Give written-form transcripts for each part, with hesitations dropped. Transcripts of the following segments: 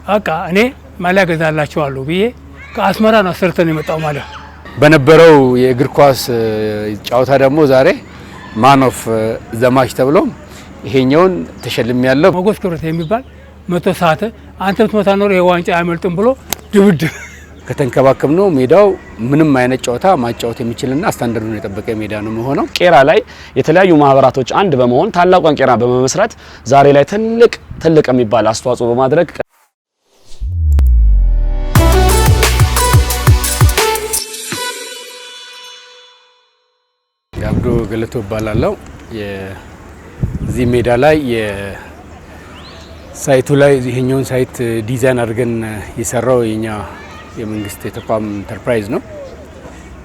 በቃ እኔ ማሊያ ገዛላችኋለሁ ብዬ ከአስመራ ነው ሰርተን የመጣው ማለት በነበረው የእግር ኳስ ጨዋታ ደግሞ ዛሬ ማን ኦፍ ዘ ማች ተብሎ ይሄኛውን ተሸልም ያለው ሞገስ ክብረት የሚባል 100 ሰዓት አንተ ብትመታ ኖር የዋንጫ አይመልጥም ብሎ ድብድብ ከተንከባከብነው ሜዳው ምንም አይነት ጨዋታ ማጫወት የሚችልና ስታንዳርዱን የጠበቀ ሜዳ ነው የሚሆነው። ቄራ ላይ የተለያዩ ማህበራቶች አንድ በመሆን ታላቋን ቄራ በመመስረት ዛሬ ላይ ትልቅ የሚባል አስተዋጽኦ በማድረግ ጋብዶ ገለቶ ባላለው የዚህ ሜዳ ላይ የሳይቱ ላይ ይሄኛውን ሳይት ዲዛይን አድርገን የሰራው የኛ የመንግስት የተቋም ኢንተርፕራይዝ ነው።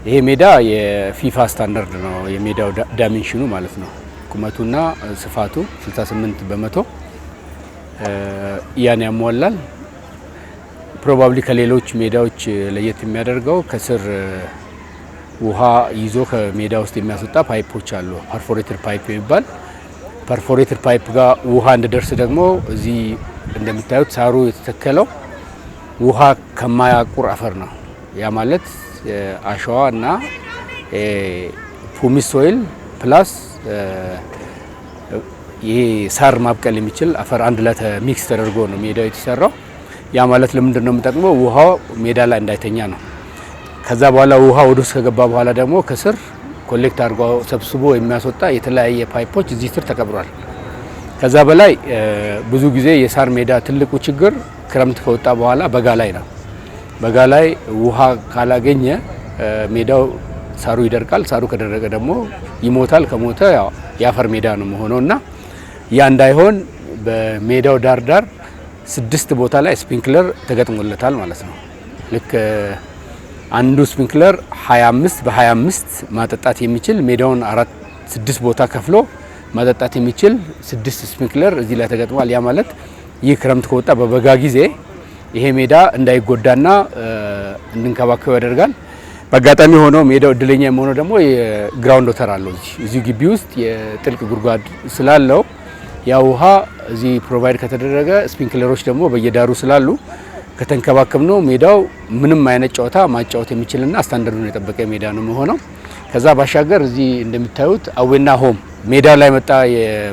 ይሄ ሜዳ የፊፋ ስታንዳርድ ነው። የሜዳው ዳይሜንሽኑ ማለት ነው። ቁመቱና ስፋቱ 68 በመቶ ያን ያሟላል። ፕሮባብሊ ከሌሎች ሜዳዎች ለየት የሚያደርገው ከስር ውሃ ይዞ ከሜዳ ውስጥ የሚያስወጣ ፓይፖች አሉ። ፐርፎሬትድ ፓይፕ የሚባል ፐርፎሬትድ ፓይፕ ጋር ውሃ እንዲደርስ ደግሞ እዚህ እንደምታዩት ሳሩ የተተከለው ውሃ ከማያቁር አፈር ነው። ያ ማለት አሸዋ እና ፑሚስ ሶይል ፕላስ ይሄ ሳር ማብቀል የሚችል አፈር አንድ ላይ ሚክስ ተደርጎ ነው ሜዳው የተሰራው። ያ ማለት ለምንድን ነው የምጠቅመው? ውሃው ሜዳ ላይ እንዳይተኛ ነው። ከዛ በኋላ ውሃ ወደ ውስጥ ከገባ በኋላ ደግሞ ከስር ኮሌክት አድርጎ ሰብስቦ የሚያስወጣ የተለያየ ፓይፖች እዚህ ስር ተቀብሯል። ከዛ በላይ ብዙ ጊዜ የሳር ሜዳ ትልቁ ችግር ክረምት ከወጣ በኋላ በጋ ላይ ነው። በጋ ላይ ውሃ ካላገኘ ሜዳው ሳሩ ይደርቃል። ሳሩ ከደረቀ ደግሞ ይሞታል። ከሞተ ያው የአፈር ሜዳ ነው መሆኑና ያ እንዳይሆን በሜዳው ዳር 6 ቦታ ላይ ስፕሪንክለር ተገጥሞለታል ማለት ነው። ልክ አንዱ ስፕሪንክለር 25 በ25 ማጠጣት የሚችል ሜዳውን 6 ቦታ ከፍሎ ማጠጣት የሚችል 6 ስፕሪንክለር እዚህ ላይ ተገጥሟል። ያ ማለት ይህ ክረምት ከወጣ በበጋ ጊዜ ይሄ ሜዳ እንዳይጎዳና እንድንከባከብ ያደርጋል። በአጋጣሚ ሆኖ ሜዳው እድለኛ የሆነው ደግሞ የግራውንድ ወተር አለው። እዚህ ግቢ ውስጥ የጥልቅ ጉድጓድ ስላለው ያ ውሃ እዚህ ፕሮቫይድ ከተደረገ ስፕሪንክለሮች ደግሞ በየዳሩ ስላሉ ከተንከባከብነው ሜዳው ምንም አይነት ጨዋታ ማጫወት የሚችልና ስታንዳርዱን የጠበቀ ሜዳ ነው የሚሆነው። ከዛ ባሻገር እዚህ እንደምታዩት አዌና ሆም ሜዳ ላይ መጣ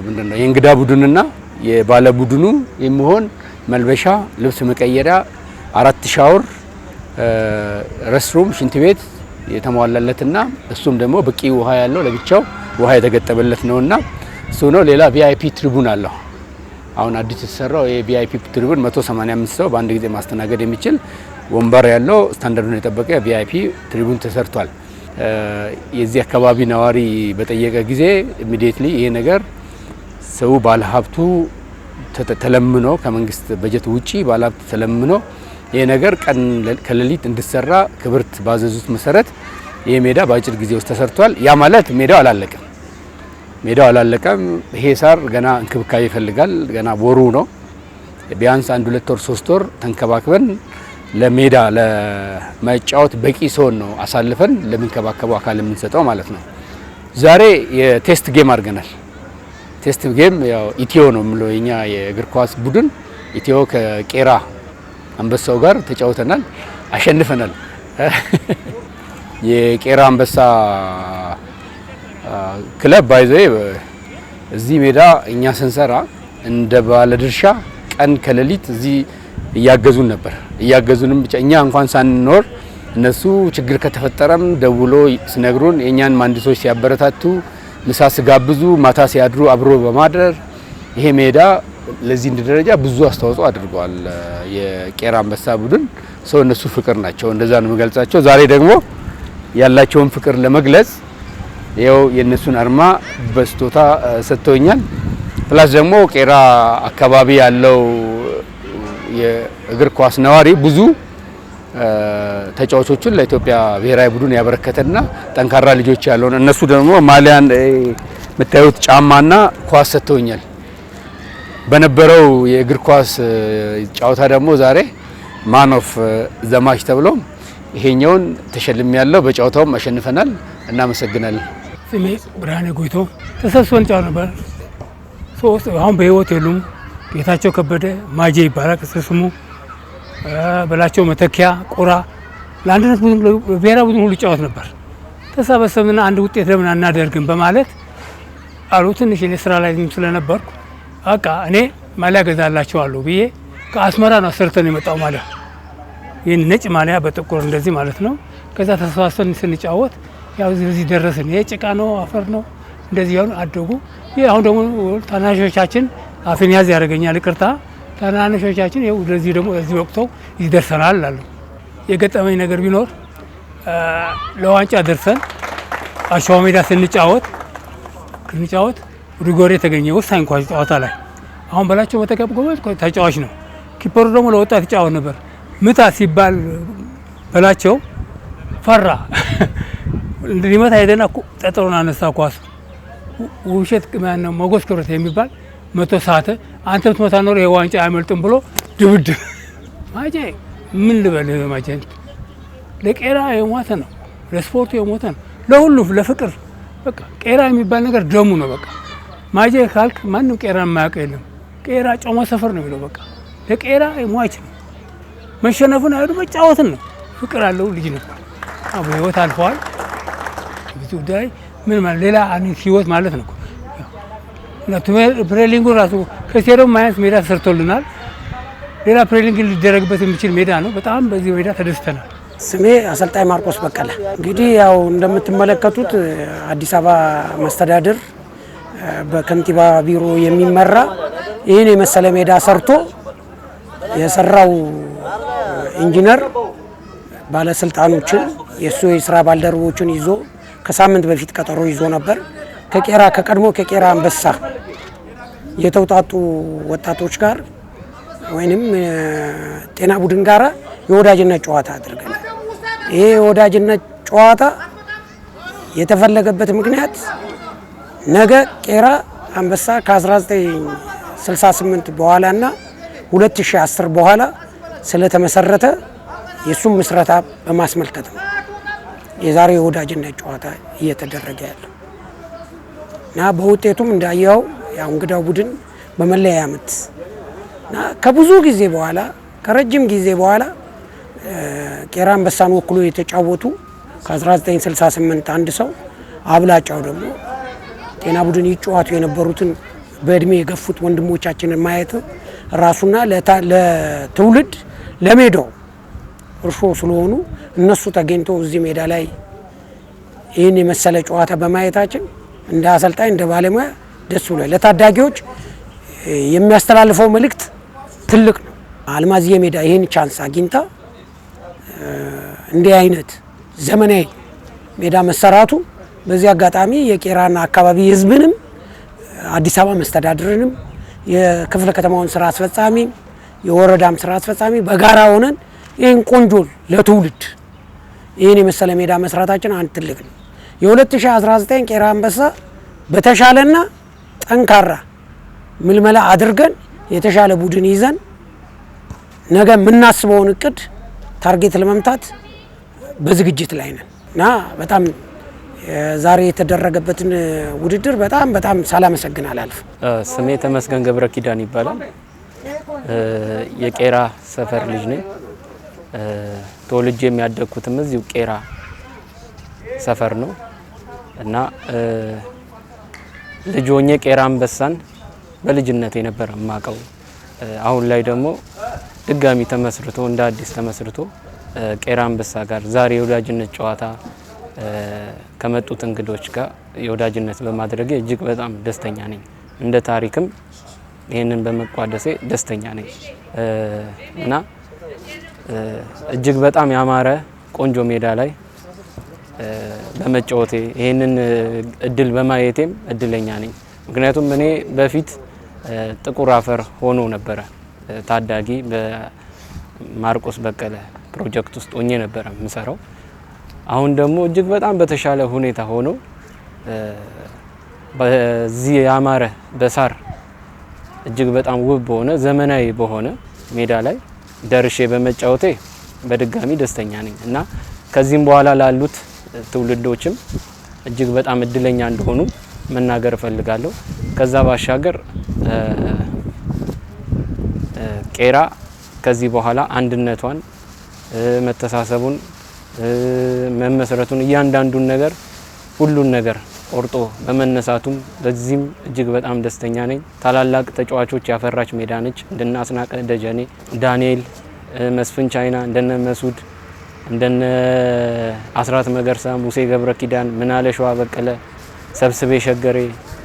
ምንድነው የእንግዳ ቡድንና የባለ ቡድኑ የሚሆን መልበሻ፣ ልብስ መቀየሪያ፣ 4 ሻወር፣ ሬስትሩም፣ ሽንት ቤት የተሟላለትና እሱም ደግሞ በቂ ውሃ ያለው ለብቻው ውሃ የተገጠመለት ነውና እሱ ነው። ሌላ ቪአይፒ ትሪቡን አለው። አሁን አዲስ የተሰራው የቪአይፒ ትሪቡን 185 ሰው በአንድ ጊዜ ማስተናገድ የሚችል ወንበር ያለው ስታንዳርዱን የጠበቀ ቪአይፒ ትሪቡን ተሰርቷል። የዚህ አካባቢ ነዋሪ በጠየቀ ጊዜ ኢሚዲየትሊ ይሄ ነገር ሰው ባለሀብቱ ተለምኖ ከመንግስት በጀት ውጪ ባለሀብት ተለምኖ ይሄ ነገር ቀን ከሌሊት እንዲሰራ ክብርት ባዘዙት መሰረት ይሄ ሜዳ በአጭር ጊዜ ውስጥ ተሰርቷል። ያ ማለት ሜዳው አላለቀም። ይሄ ሳር ገና እንክብካቤ ይፈልጋል። ገና ወሩ ነው። ቢያንስ 1 2 ወር 3 ወር ተንከባክበን ለሜዳ ለማጫወት በቂ ሰውን ነው አሳልፈን ለምንከባከበው አካል የምንሰጠው ማለት ነው። ዛሬ የቴስት ጌም አድርገናል። ቴስት ጌም ያው ኢትዮ ነው የምለው የኛ የእግር ኳስ ቡድን ኢትዮ ከቄራ አንበሳው ጋር ተጫውተናል፣ አሸንፈናል። የቄራ አንበሳ ክለብ ባይዘይ እዚህ ሜዳ እኛ ስንሰራ እንደ ባለድርሻ ቀን ከሌሊት እዚህ እያገዙን ነበር። እያገዙንም ብቻ እኛ እንኳን ሳንኖር እነሱ ችግር ከተፈጠረም ደውሎ ሲነግሩን የኛን መሀንዲሶች ሲያበረታቱ ምሳ ሲጋብዙ ማታ ሲያድሩ አብሮ በማድረር ይሄ ሜዳ ለዚህ ደረጃ ብዙ አስተዋጽኦ አድርገዋል። የቄራ አንበሳ ቡድን ሰው እነሱ ፍቅር ናቸው። እንደዛ ነው የምገልጻቸው። ዛሬ ደግሞ ያላቸውን ፍቅር ለመግለጽ ይኸው የነሱን አርማ በስጦታ ሰጥተውኛል። ፕላስ ደግሞ ቄራ አካባቢ ያለው የእግር ኳስ ነዋሪ ብዙ ተጫዋቾችን ለኢትዮጵያ ብሔራዊ ቡድን ያበረከተና ጠንካራ ልጆች ያለው እነሱ ደግሞ ማሊያን የምታዩት ጫማና ኳስ ሰጥተውኛል። በነበረው የእግር ኳስ ጨዋታ ደግሞ ዛሬ ማን ኦፍ ዘ ማች ተብሎ ይሄኛውን ተሸልም ያለው በጨዋታውም አሸንፈናል። እናመሰግናለን። ስሜ ብርሃኔ ጎይቶ ተሰብስበን ጫው ነበር። ሶስት አሁን በህይወት የሉም። ጌታቸው ከበደ ማጄ ይባላል ስሙ። በላቸው መተኪያ ቁራ ለአንድነት ቡድን ብሔራዊ ቡድን ሁሉ ይጫወት ነበር። ተሰበሰብና አንድ ውጤት ለምን አናደርግም በማለት አሉ። ትንሽ እኔ ስራ ላይ ስለነበርኩ በቃ እኔ ማሊያ ገዛላቸዋለሁ ብዬ ከአስመራ ነው አሰርተን የመጣው ማሊያ፣ ይህን ነጭ ማሊያ በጥቁር እንደዚህ ማለት ነው። ከዛ ተሰባስበን ስንጫወት ያው እዚህ ደረስን። ይሄ ጭቃ ነው አፈር ነው እንደዚህ ያው አደጉ። ይሄ አሁን ደግሞ ታናናሾቻችን አፍን ያዝ ያደርገኛል ይቅርታ፣ ታናናሾቻችን ይኸው እንደዚህ ደግሞ እዚህ ወቅተው ይደርሰናል አሉ። የገጠመኝ ነገር ቢኖር ለዋንጫ ደርሰን አሸዋ ሜዳ ስንጫወት ሪጎሬ የተገኘ ወሳኝ ኳስ ጨዋታ ላይ አሁን በላቸው መተከብ ጎበዝ ተጫዋች ነው። ኪፐሩ ደግሞ ለወጣት ይጫወት ነበር። ምታ ሲባል በላቸው ፈራ። ሊመታ ሄደና ጠጠሩን አነሳ። ኳስ ውብሸት ማነው መጎስ ክብረት የሚባል መቶ ሰዓት አንተ ብትመታ ኖሮ የዋንጫ አያመልጥም ብሎ ድብድብ። ማጄ ምን ልበልህ ማጄ ለቄራ የሞተ ነው፣ ለስፖርቱ የሞተ ነው፣ ለሁሉም ለፍቅር በቃ ቄራ የሚባል ነገር ደሙ ነው። በቃ ማጄ ካልክ ማንም ቄራ የማያውቅ የለም። ቄራ ጮማ ሰፈር ነው የሚለው። በቃ ለቄራ ሟች ነው። መሸነፉን አይደል መጫወትን ነው። ፍቅር አለው ልጅ ነበር። አብሮ ህይወት አልፈዋል። ብዙ ጉዳይ ምን ማለት ሌላ አንድ ህይወት ማለት ነው። እና ፕሬሊንጉ ራሱ ከስቴዲየም ማያንስ ሜዳ ተሰርቶልናል። ሌላ ፕሬሊንግ ሊደረግበት የሚችል ሜዳ ነው። በጣም በዚህ ሜዳ ተደስተናል። ስሜ አሰልጣኝ ማርቆስ በቀለ። እንግዲህ ያው እንደምትመለከቱት አዲስ አበባ መስተዳድር በከንቲባ ቢሮ የሚመራ ይህን የመሰለ ሜዳ ሰርቶ የሰራው ኢንጂነር ባለስልጣኖችን የእሱ የስራ ባልደረቦችን ይዞ ከሳምንት በፊት ቀጠሮ ይዞ ነበር። ከቀድሞ ከቄራ አንበሳ የተውጣጡ ወጣቶች ጋር ወይንም ጤና ቡድን ጋራ የወዳጅነት ጨዋታ አድርገናል። ይሄ የወዳጅነት ጨዋታ የተፈለገበት ምክንያት ነገ ቄራ አንበሳ ከ1968 በኋላና 2010 በኋላ ስለተመሰረተ የሱም ምስረታ በማስመልከት ነው የዛሬ የወዳጅነት ጨዋታ እየተደረገ ያለው እና በውጤቱም እንዳየው ያው እንግዳው ቡድን በመለያ ምት እና ከብዙ ጊዜ በኋላ ከረጅም ጊዜ በኋላ ቄራ አንበሳን ወክሎ የተጫወቱ ከ1968 አንድ ሰው አብላጫው ደግሞ ጤና ቡድን ይጫወቱ የነበሩትን በእድሜ የገፉት ወንድሞቻችንን ማየት ራሱና ለትውልድ ለሜዳው እርሾ ስለሆኑ እነሱ ተገኝተው እዚህ ሜዳ ላይ ይህን የመሰለ ጨዋታ በማየታችን እንደ አሰልጣኝ እንደ ባለሙያ ደስ ብሏል። ለታዳጊዎች የሚያስተላልፈው መልእክት ትልቅ ነው። አልማዝዬ ሜዳ ይህን ቻንስ አግኝታ እንዲህ አይነት ዘመናዊ ሜዳ መሰራቱ በዚህ አጋጣሚ የቄራና አካባቢ ህዝብንም አዲስ አበባ መስተዳድርንም የክፍለ ከተማውን ስራ አስፈጻሚ የወረዳም ስራ አስፈጻሚ በጋራ ሆነን ይህን ቆንጆ ለትውልድ ይህን የመሰለ ሜዳ መስራታችን አንድ ትልቅ ነው። የ2019 ቄራ አንበሳ በተሻለና ጠንካራ ምልመላ አድርገን የተሻለ ቡድን ይዘን ነገ የምናስበውን እቅድ ታርጌት ለመምታት በዝግጅት ላይ ነን እና በጣም ዛሬ የተደረገበትን ውድድር በጣም ሳላመሰግን አላልፍ። ስሜ ተመስገን ገብረ ኪዳን ይባላል። የቄራ ሰፈር ልጅ ነኝ። ተወልጄ የሚያደግኩትም እዚሁ ቄራ ሰፈር ነው እና ልጅ ሆኜ ቄራ አንበሳን በልጅነቴ ነበር የማውቀው። አሁን ላይ ደግሞ ድጋሚ ተመስርቶ እንደ አዲስ ተመስርቶ ቄራ አንበሳ ጋር ዛሬ የወዳጅነት ጨዋታ ከመጡት እንግዶች ጋር የወዳጅነት በማድረጌ እጅግ በጣም ደስተኛ ነኝ። እንደ ታሪክም ይህንን በመቋደሴ ደስተኛ ነኝ እና እጅግ በጣም ያማረ ቆንጆ ሜዳ ላይ በመጫወቴ ይህንን እድል በማየቴም እድለኛ ነኝ። ምክንያቱም እኔ በፊት ጥቁር አፈር ሆኖ ነበረ ታዳጊ በማርቆስ በቀለ ፕሮጀክት ውስጥ ሆኜ ነበረ የምሰራው። አሁን ደግሞ እጅግ በጣም በተሻለ ሁኔታ ሆኖ በዚህ ያማረ በሳር እጅግ በጣም ውብ በሆነ ዘመናዊ በሆነ ሜዳ ላይ ደርሼ በመጫወቴ በድጋሚ ደስተኛ ነኝ እና ከዚህም በኋላ ላሉት ትውልዶችም እጅግ በጣም እድለኛ እንደሆኑ መናገር እፈልጋለሁ። ከዛ ባሻገር ቄራ ከዚህ በኋላ አንድነቷን መተሳሰቡን መመስረቱን እያንዳንዱን ነገር ሁሉን ነገር ቆርጦ በመነሳቱም በዚህም እጅግ በጣም ደስተኛ ነኝ። ታላላቅ ተጫዋቾች ያፈራች ሜዳ ነች። እንደነ አስናቀ ደጀኔ፣ ዳንኤል፣ መስፍን ቻይና፣ እንደነ መሱድ፣ እንደነ አስራት መገርሳ፣ ሙሴ ገብረ ኪዳን፣ ምናለሽዋ በቀለ፣ ሰብስቤ ሸገሬ፣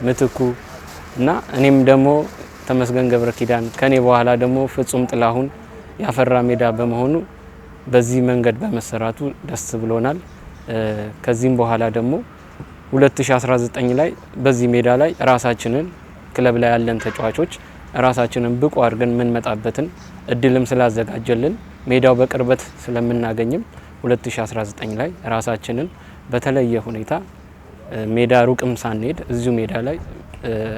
ምትኩ እና እኔም ደግሞ ተመስገን ገብረ ኪዳን ከኔ በኋላ ደግሞ ፍጹም ጥላሁን ያፈራ ሜዳ በመሆኑ በዚህ መንገድ በመሰራቱ ደስ ብሎናል። ከዚህም በኋላ ደግሞ 2019 ላይ በዚህ ሜዳ ላይ ራሳችንን ክለብ ላይ ያለን ተጫዋቾች ራሳችንን ብቁ አድርገን የምንመጣበትን እድልም ስላዘጋጀልን ሜዳው በቅርበት ስለምናገኝም 2019 ላይ ራሳችንን በተለየ ሁኔታ ሜዳ ሩቅም ሳንሄድ እዚሁ ሜዳ ላይ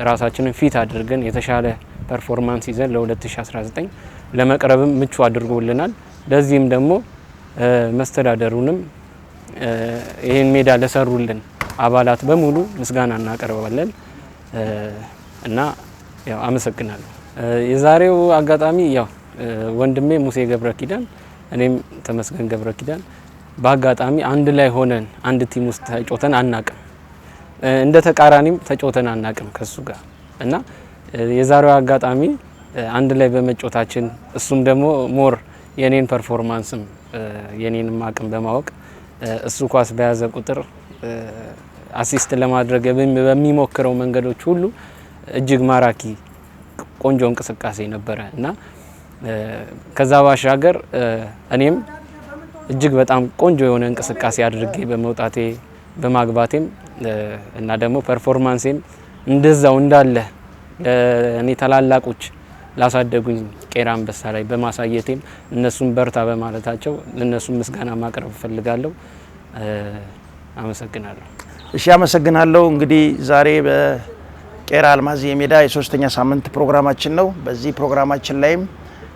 ራሳችንን ፊት አድርገን የተሻለ ፐርፎርማንስ ይዘን ለ2019 ለመቅረብም ምቹ አድርጎልናል። ለዚህም ደግሞ መስተዳደሩንም ይህን ሜዳ ለሰሩልን አባላት በሙሉ ምስጋና እናቀርባለን እና ያው አመሰግናለሁ። የዛሬው አጋጣሚ ያው ወንድሜ ሙሴ ገብረ ኪዳን እኔም ተመስገን ገብረ ኪዳን በአጋጣሚ አንድ ላይ ሆነን አንድ ቲም ውስጥ ተጫውተን አናቅም፣ እንደ ተቃራኒም ተጫውተን አናቅም ከሱ ጋር እና የዛሬው አጋጣሚ አንድ ላይ በመጫወታችን እሱም ደግሞ ሞር የኔን ፐርፎርማንስም የኔንም አቅም በማወቅ እሱ ኳስ በያዘ ቁጥር አሲስት ለማድረግ በሚሞክረው መንገዶች ሁሉ እጅግ ማራኪ ቆንጆ እንቅስቃሴ ነበረ እና ከዛ ባሻገር እኔም እጅግ በጣም ቆንጆ የሆነ እንቅስቃሴ አድርጌ በመውጣቴ በማግባቴም እና ደግሞ ፐርፎርማንሴም እንደዛው እንዳለ እኔ ታላላቆች ላሳደጉኝ ቄራ አንበሳ ላይ በማሳየቴም እነሱም በርታ በማለታቸው ለነሱም ምስጋና ማቅረብ ፈልጋለሁ። አመሰግናለሁ። እሺ አመሰግናለሁ። እንግዲህ ዛሬ በቄራ አልማዝ የሜዳ የሶስተኛ ሳምንት ፕሮግራማችን ነው። በዚህ ፕሮግራማችን ላይም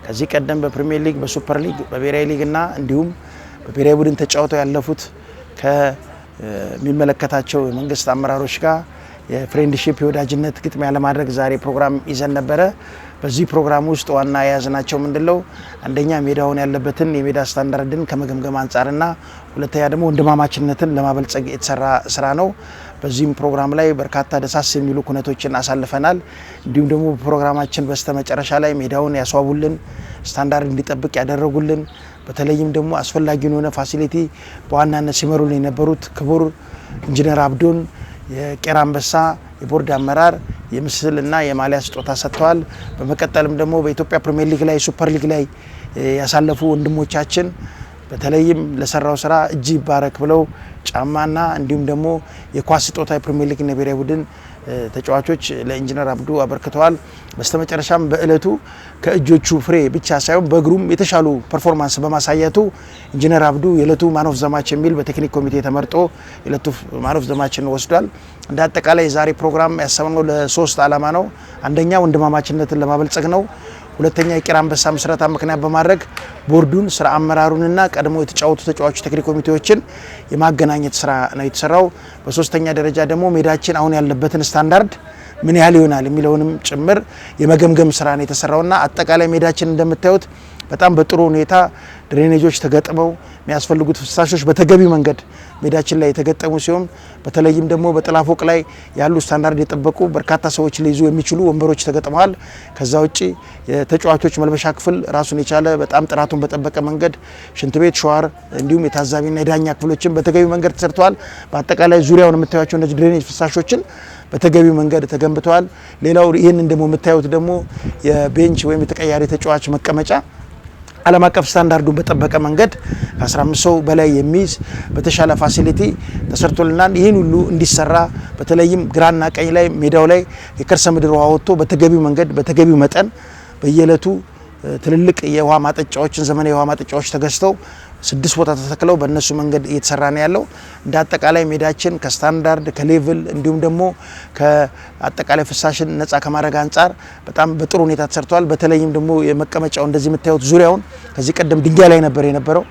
ከዚህ ቀደም በፕሪሚየር ሊግ፣ በሱፐር ሊግ፣ በብሔራዊ ሊግ እና እንዲሁም በብሔራዊ ቡድን ተጫውተው ያለፉት ከሚመለከታቸው የመንግስት አመራሮች ጋር የፍሬንድሺፕ የወዳጅነት ግጥሚያ ለማድረግ ዛሬ ፕሮግራም ይዘን ነበረ። በዚህ ፕሮግራም ውስጥ ዋና የያዝናቸው ምንድነው? አንደኛ ሜዳውን ያለበትን የሜዳ ስታንዳርድን ከመገምገም አንጻርና ሁለተኛ ደግሞ ወንድማማችነትን ለማበልጸግ የተሰራ ስራ ነው። በዚህም ፕሮግራም ላይ በርካታ ደሳስ የሚሉ ኩነቶችን አሳልፈናል። እንዲሁም ደግሞ ፕሮግራማችን በስተመጨረሻ ላይ ሜዳውን ያስዋቡልን፣ ስታንዳርድ እንዲጠብቅ ያደረጉልን፣ በተለይም ደግሞ አስፈላጊውን የሆነ ፋሲሊቲ በዋናነት ሲመሩልን የነበሩት ክቡር ኢንጂነር አብዶን የቄራ አንበሳ የቦርድ አመራር የምስልና የማሊያ ስጦታ ሰጥተዋል። በመቀጠልም ደግሞ በኢትዮጵያ ፕሪሚየር ሊግ ላይ ሱፐር ሊግ ላይ ያሳለፉ ወንድሞቻችን በተለይም ለሰራው ስራ እጅ ይባረክ ብለው ጫማና እንዲሁም ደግሞ የኳስ ስጦታ የፕሪሚየር ሊግ እና ብሔራዊ ቡድን ተጫዋቾች ለኢንጂነር አብዱ አበርክተዋል። በስተመጨረሻም በእለቱ ከእጆቹ ፍሬ ብቻ ሳይሆን በእግሩም የተሻሉ ፐርፎርማንስ በማሳየቱ ኢንጂነር አብዱ የእለቱ ማን ኦፍ ዘ ማች የሚል በቴክኒክ ኮሚቴ ተመርጦ የእለቱ ማን ኦፍ ዘ ማችን ወስዷል። እንደ አጠቃላይ የዛሬ ፕሮግራም ያሰብነው ለሶስት ዓላማ ነው። አንደኛ ወንድማማችነትን ለማበልጸግ ነው። ሁለተኛ የቄራ አንበሳ ምስረታ ምክንያት በማድረግ ቦርዱን ስራ አመራሩንና ቀድሞ የተጫወቱ ተጫዋቾች ቴክኒክ ኮሚቴዎችን የማገናኘት ስራ ነው የተሰራው። በሶስተኛ ደረጃ ደግሞ ሜዳችን አሁን ያለበትን ስታንዳርድ ምን ያህል ይሆናል የሚለውንም ጭምር የመገምገም ስራ ነው የተሰራውና አጠቃላይ ሜዳችን እንደምታዩት በጣም በጥሩ ሁኔታ ድሬኔጆች ተገጥመው የሚያስፈልጉት ፍሳሾች በተገቢ መንገድ ሜዳችን ላይ የተገጠሙ ሲሆን በተለይም ደግሞ በጥላ ፎቅ ላይ ያሉ ስታንዳርድ የጠበቁ በርካታ ሰዎች ሊይዙ የሚችሉ ወንበሮች ተገጥመዋል። ከዛ ውጪ የተጫዋቾች መልበሻ ክፍል ራሱን የቻለ በጣም ጥራቱን በጠበቀ መንገድ ሽንት ቤት፣ ሸዋር እንዲሁም የታዛቢና የዳኛ ክፍሎችን በተገቢ መንገድ ተሰርተዋል። በአጠቃላይ ዙሪያውን የምታዩቸው እነዚህ ድሬኔጅ ፍሳሾችን በተገቢ መንገድ ተገንብተዋል። ሌላው ይህንን ደግሞ የምታዩት ደግሞ የቤንች ወይም የተቀያሪ ተጫዋች መቀመጫ ዓለም አቀፍ ስታንዳርዱን በጠበቀ መንገድ ከ15 ሰው በላይ የሚይዝ በተሻለ ፋሲሊቲ ተሰርቶልናል። ይህን ሁሉ እንዲሰራ በተለይም ግራና ቀኝ ላይ ሜዳው ላይ የከርሰ ምድር ውሃ ወጥቶ በተገቢው መንገድ በተገቢው መጠን በየዕለቱ ትልልቅ የውሃ ማጠጫዎችን ዘመናዊ የውሃ ማጠጫዎች ተገዝተው 6 ቦታ ተተክለው በእነሱ መንገድ እየተሰራ ነው ያለው። እንደ አጠቃላይ ሜዳችን ከስታንዳርድ ከሌቭል እንዲሁም ደግሞ ከአጠቃላይ ፍሳሽን ነፃ ከማድረግ አንጻር በጣም በጥሩ ሁኔታ ተሰርቷል። በተለይም ደግሞ የመቀመጫው እንደዚህ የምታዩት ዙሪያውን ከዚህ ቀደም ድንጋይ ላይ ነበር የነበረው።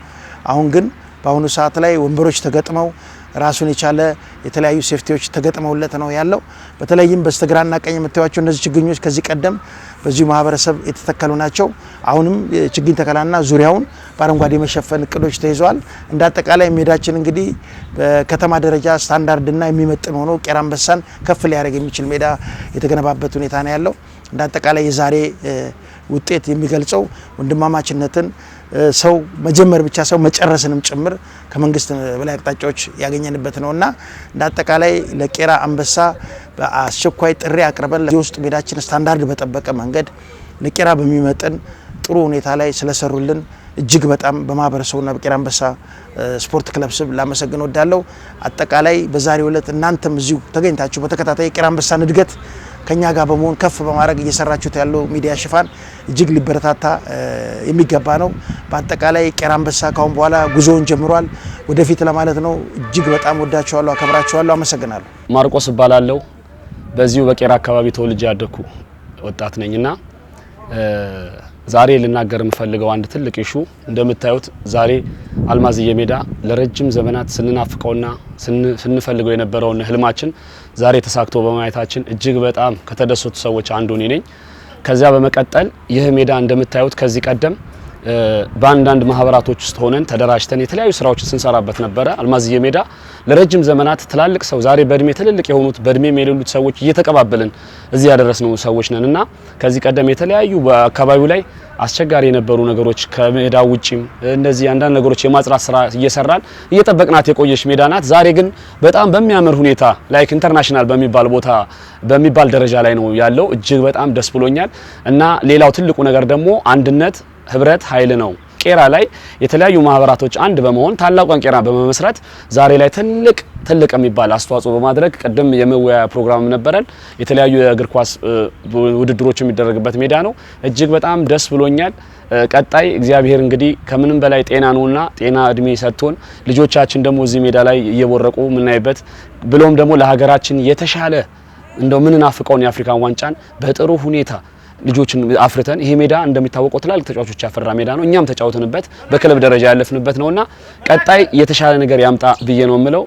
አሁን ግን በአሁኑ ሰዓት ላይ ወንበሮች ተገጥመው ራሱን የቻለ የተለያዩ ሴፍቲዎች ተገጥመውለት ነው ያለው። በተለይም በስተግራና ቀኝ የምታዩቸው እነዚህ ችግኞች ከዚህ ቀደም በዚሁ ማህበረሰብ የተተከሉ ናቸው። አሁንም ችግኝ ተከላና ዙሪያውን በአረንጓዴ መሸፈን እቅዶች ተይዘዋል። እንደ አጠቃላይ ሜዳችን እንግዲህ በከተማ ደረጃ ስታንዳርድና የሚመጥን ሆኖ ቄራ አንበሳን ከፍ ሊያደርግ የሚችል ሜዳ የተገነባበት ሁኔታ ነው ያለው። እንደ አጠቃላይ የዛሬ ውጤት የሚገልጸው ወንድማማችነትን ሰው መጀመር ብቻ ሰው መጨረስንም ጭምር ከመንግስት በላይ አቅጣጫዎች ያገኘንበት ነውና እንደ አጠቃላይ ለቄራ አንበሳ በአስቸኳይ ጥሪ አቅርበን ለውስጥ ሜዳችን ስታንዳርድ በጠበቀ መንገድ ለቄራ በሚመጥን ጥሩ ሁኔታ ላይ ስለሰሩልን እጅግ በጣም በማህበረሰቡና በቄራ አንበሳ ስፖርት ክለብ ስም ላመሰግን ወዳለው። አጠቃላይ በዛሬው ዕለት እናንተም እዚሁ ተገኝታችሁ በተከታታይ ቄራ አንበሳን እድገት ከኛ ጋር በመሆን ከፍ በማድረግ እየሰራችሁት ያለው ሚዲያ ሽፋን እጅግ ሊበረታታ የሚገባ ነው። በአጠቃላይ ቄራ አንበሳ ካሁን በኋላ ጉዞውን ጀምሯል ወደፊት ለማለት ነው። እጅግ በጣም ወዳችኋለሁ፣ አከብራችኋለሁ። አመሰግናለሁ። ማርቆስ እባላለሁ። በዚሁ በቄራ አካባቢ ተወልጄ ያደኩ ወጣት ነኝና ዛሬ ልናገር የምፈልገው አንድ ትልቅ ኢሹ እንደምታዩት ዛሬ አልማዝዬ ሜዳ ለረጅም ዘመናት ስንናፍቀውና ስንፈልገው የነበረውን ህልማችን ዛሬ ተሳክቶ በማየታችን እጅግ በጣም ከተደሰቱ ሰዎች አንዱ ነኝ። ከዚያ በመቀጠል ይህ ሜዳ እንደምታዩት ከዚህ ቀደም በአንዳንድ ማህበራቶች ውስጥ ሆነን ተደራጅተን የተለያዩ ስራዎችን ስንሰራበት ነበረ። አልማዝዬ ሜዳ ለረጅም ዘመናት ትላልቅ ሰው ዛሬ በእድሜ ትልልቅ የሆኑት በእድሜ የሌሉት ሰዎች እየተቀባበልን እዚህ ያደረስነው ሰዎች ነንና ከዚህ ቀደም የተለያዩ በአካባቢው ላይ አስቸጋሪ የነበሩ ነገሮች ከሜዳው ውጪም እንደዚህ አንዳንድ ነገሮች የማጽራት ስራ እየሰራን እየጠበቅናት የቆየች ሜዳ ናት። ዛሬ ግን በጣም በሚያምር ሁኔታ ላይክ ኢንተርናሽናል በሚባል ደረጃ ላይ ነው ያለው። እጅግ በጣም ደስ ብሎኛል እና ሌላው ትልቁ ነገር ደግሞ አንድነት ህብረት ኃይል ነው። ቄራ ላይ የተለያዩ ማህበራቶች አንድ በመሆን ታላቋን ቄራ በመመስረት ዛሬ ላይ ትልቅ የሚባል አስተዋጽኦ በማድረግ ቀደም የመወያያ ፕሮግራም ነበረን። የተለያዩ የእግር ኳስ ውድድሮች የሚደረግበት ሜዳ ነው። እጅግ በጣም ደስ ብሎኛል። ቀጣይ እግዚአብሔር እንግዲህ ከምንም በላይ ጤና ነውና ጤና እድሜ ሰጥቶን ልጆቻችን ደግሞ እዚህ ሜዳ ላይ እየቦረቁ ምናይበት ብሎም ደግሞ ለሀገራችን የተሻለ እንደው ምንናፍቀውን የአፍሪካን ዋንጫን በጥሩ ሁኔታ ልጆችን አፍርተን ይሄ ሜዳ እንደሚታወቀው ትላልቅ ተጫዋቾች ያፈራ ሜዳ ነው። እኛም ተጫውተንበት በክለብ ደረጃ ያለፍንበት ነውና ቀጣይ የተሻለ ነገር ያምጣ ብዬ ነው የምለው።